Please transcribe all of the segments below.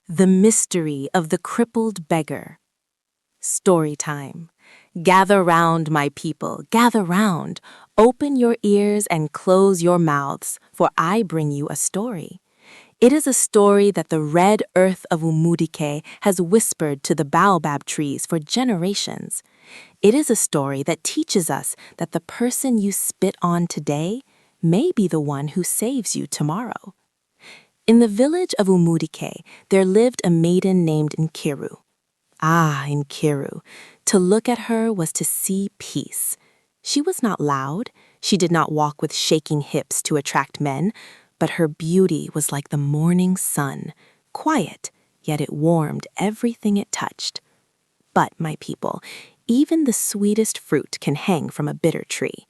The Mystery of the Crippled Beggar. Story time. Gather round, my people, gather round. Open your ears and close your mouths, for I bring you a story. It is a story that the red earth of Umudike has whispered to the baobab trees for generations. It is a story that teaches us that the person you spit on today may be the one who saves you tomorrow. In the village of Umudike, there lived a maiden named Nkiru. Ah, Nkiru. To look at her was to see peace. She was not loud. She did not walk with shaking hips to attract men, but her beauty was like the morning sun, quiet, yet it warmed everything it touched. But, my people, even the sweetest fruit can hang from a bitter tree.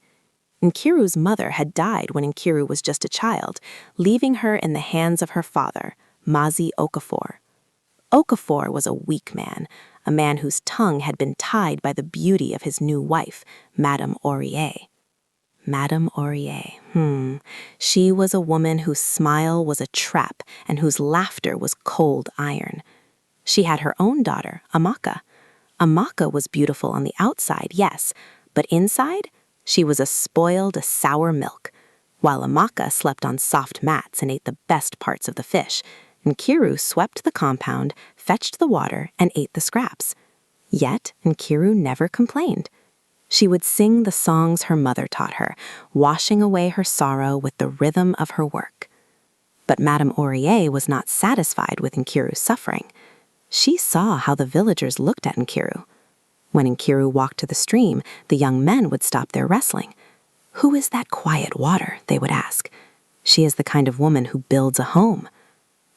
Nkiru's mother had died when Nkiru was just a child, leaving her in the hands of her father, Mazi Okafor. Okafor was a weak man, a man whose tongue had been tied by the beauty of his new wife, Madame Aurier. Madame Aurier, She was a woman whose smile was a trap and whose laughter was cold iron. She had her own daughter, Amaka. Amaka was beautiful on the outside, yes, but inside, she was a spoiled, sour milk. While Amaka slept on soft mats and ate the best parts of the fish, Nkiru swept the compound, fetched the water, and ate the scraps. Yet Nkiru never complained. She would sing the songs her mother taught her, washing away her sorrow with the rhythm of her work. But Madame Aurier was not satisfied with Nkiru's suffering. She saw how the villagers looked at Nkiru. When Nkiru walked to the stream, the young men would stop their wrestling. "Who is that quiet water?" they would ask. "She is the kind of woman who builds a home."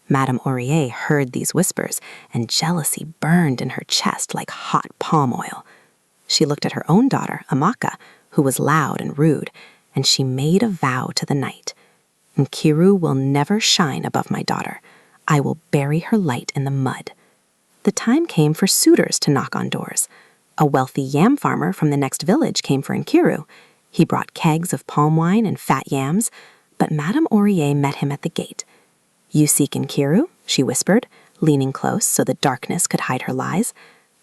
Madame Aurier heard these whispers, and jealousy burned in her chest like hot palm oil. She looked at her own daughter, Amaka, who was loud and rude, and she made a vow to the night. "Nkiru will never shine above my daughter. I will bury her light in the mud." The time came for suitors to knock on doors. A wealthy yam farmer from the next village came for Nkiru. He brought kegs of palm wine and fat yams, but Madame Aurier met him at the gate. "You seek Nkiru?" she whispered, leaning close so the darkness could hide her lies.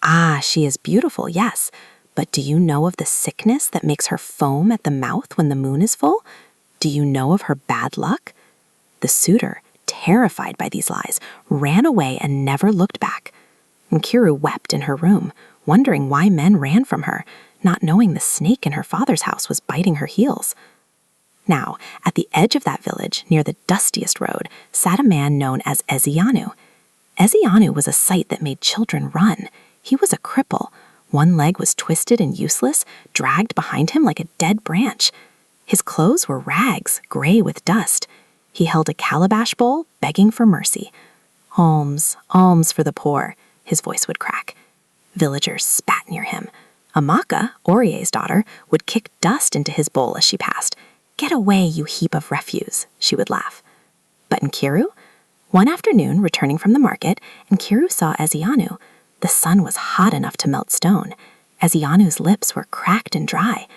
"Ah, she is beautiful, yes, but do you know of the sickness that makes her foam at the mouth when the moon is full? Do you know of her bad luck?" The suitor, terrified by these lies, ran away and never looked back. Nkiru wept in her room, wondering why men ran from her, not knowing the snake in her father's house was biting her heels. Now, at the edge of that village, near the dustiest road, sat a man known as Ezeanu. Ezeanu was a sight that made children run. He was a cripple. One leg was twisted and useless, dragged behind him like a dead branch. His clothes were rags, gray with dust. He held a calabash bowl, begging for mercy. "Alms, alms for the poor," his voice would crack. Villagers spat near him. Amaka, Aurier's daughter, would kick dust into his bowl as she passed. "Get away, you heap of refuse," she would laugh. But Nkiru? One afternoon, returning from the market, Nkiru saw Ezeanu. The sun was hot enough to melt stone. Ezeanu's lips were cracked and dry.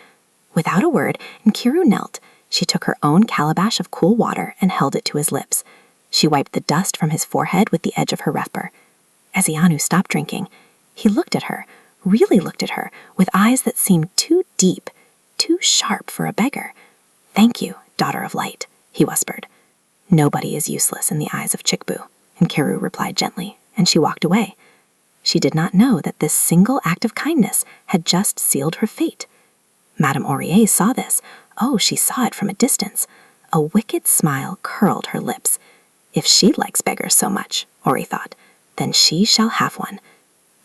Without a word, Nkiru knelt. She took her own calabash of cool water and held it to his lips. She wiped the dust from his forehead with the edge of her wrapper. Ezeanu stopped drinking. He looked at her, really looked at her, with eyes that seemed too deep, too sharp for a beggar. "Thank you, daughter of light," he whispered. "Nobody is useless in the eyes of Chikbu," Nkiru replied gently, and she walked away. She did not know that this single act of kindness had just sealed her fate. Madame Aurier saw this. Oh, she saw it from a distance. A wicked smile curled her lips. If she likes beggars so much, Ori thought, then she shall have one.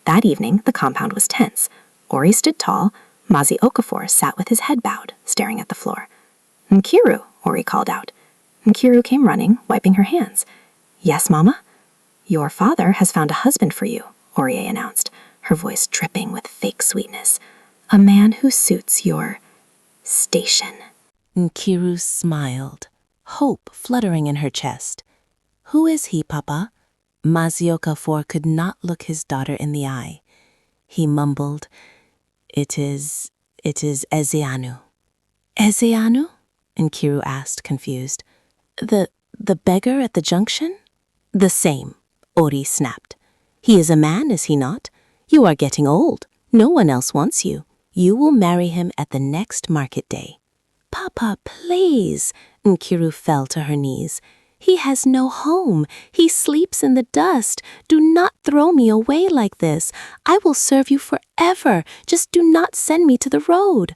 That evening, the compound was tense. Ori stood tall. Mazi Okafor sat with his head bowed, staring at the floor. "Nkiru," Ori called out. Nkiru came running, wiping her hands. "Yes, Mama?" "Your father has found a husband for you," Aurier announced, her voice dripping with fake sweetness. "A man who suits your station." Nkiru smiled, hope fluttering in her chest. "Who is he, Papa?" Mazi Okafor could not look his daughter in the eye. He mumbled, It is Ezeanu." "Ezeanu?" Nkiru asked, confused. The beggar at the junction?" "The same," Ori snapped. He is a man, is he not? You are getting old. No one else wants you. You will marry him at the next market day. Papa, please. Nkiru fell to her knees. He has no home. He sleeps in the dust. Do not throw me away like this. I will serve you forever. Just do not send me to the road.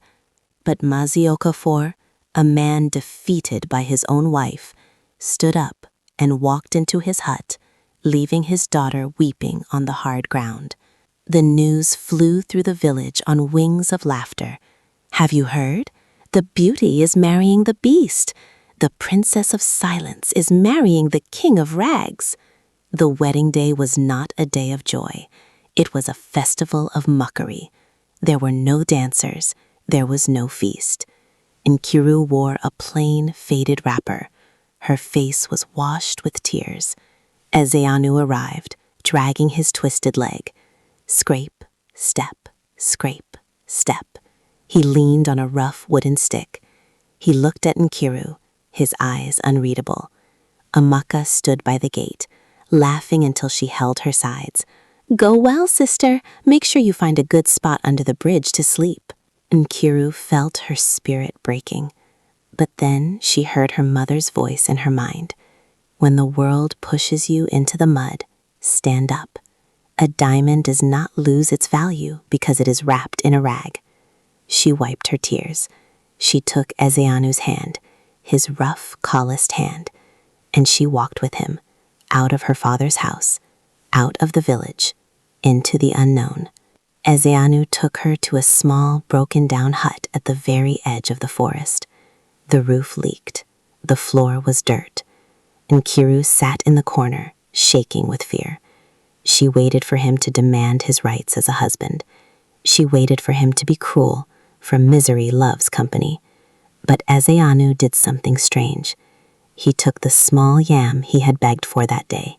But Mazioka IV, a man defeated by his own wife, stood up and walked into his hut, leaving his daughter weeping on the hard ground. The news flew through the village on wings of laughter. Have you heard? The beauty is marrying the beast. The princess of silence is marrying the king of rags. The wedding day was not a day of joy. It was a festival of mockery. There were no dancers. There was no feast. Nkiru wore a plain, faded wrapper. Her face was washed with tears. Ezeanu arrived, dragging his twisted leg. Scrape, step, scrape, step. He leaned on a rough wooden stick. He looked at Nkiru, his eyes unreadable. Amaka stood by the gate, laughing until she held her sides. Go well, sister. Make sure you find a good spot under the bridge to sleep. Nkiru felt her spirit breaking. But then she heard her mother's voice in her mind. When the world pushes you into the mud, stand up. A diamond does not lose its value because it is wrapped in a rag. She wiped her tears. She took Ezeanu's hand, his rough, calloused hand, and she walked with him, out of her father's house, out of the village, into the unknown. Ezeanu took her to a small, broken-down hut at the very edge of the forest. The roof leaked. The floor was dirt. Nkiru sat in the corner, shaking with fear. She waited for him to demand his rights as a husband. She waited for him to be cruel, for misery loves company. But Ezeanu did something strange. He took the small yam he had begged for that day.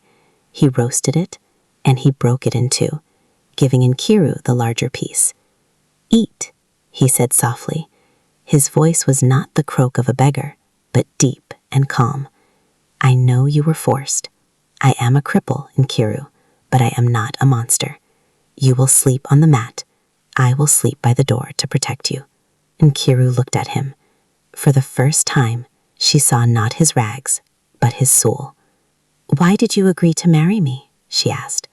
He roasted it, and he broke it in two, giving Nkiru the larger piece. Eat, he said softly. His voice was not the croak of a beggar, but deep and calm. I know you were forced. I am a cripple, Nkiru, but I am not a monster. You will sleep on the mat. I will sleep by the door to protect you. Nkiru looked at him. For the first time, she saw not his rags, but his soul. Why did you agree to marry me? She asked.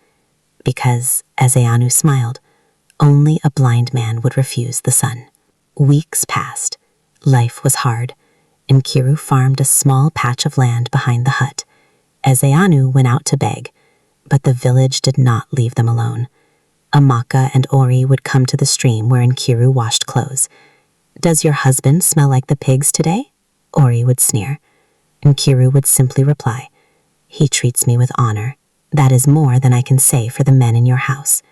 Because, Ezeanu smiled, only a blind man would refuse the sun. Weeks passed. Life was hard. Nkiru farmed a small patch of land behind the hut. Ezeanu went out to beg, but the village did not leave them alone. Amaka and Ori would come to the stream where Nkiru washed clothes. Does your husband smell like the pigs today? Ori would sneer. Nkiru would simply reply, He treats me with honor. That is more than I can say for the men in your house.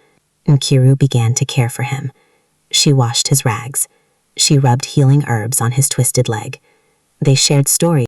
Nkiru began to care for him. She washed his rags. She rubbed healing herbs on his twisted leg. They shared stories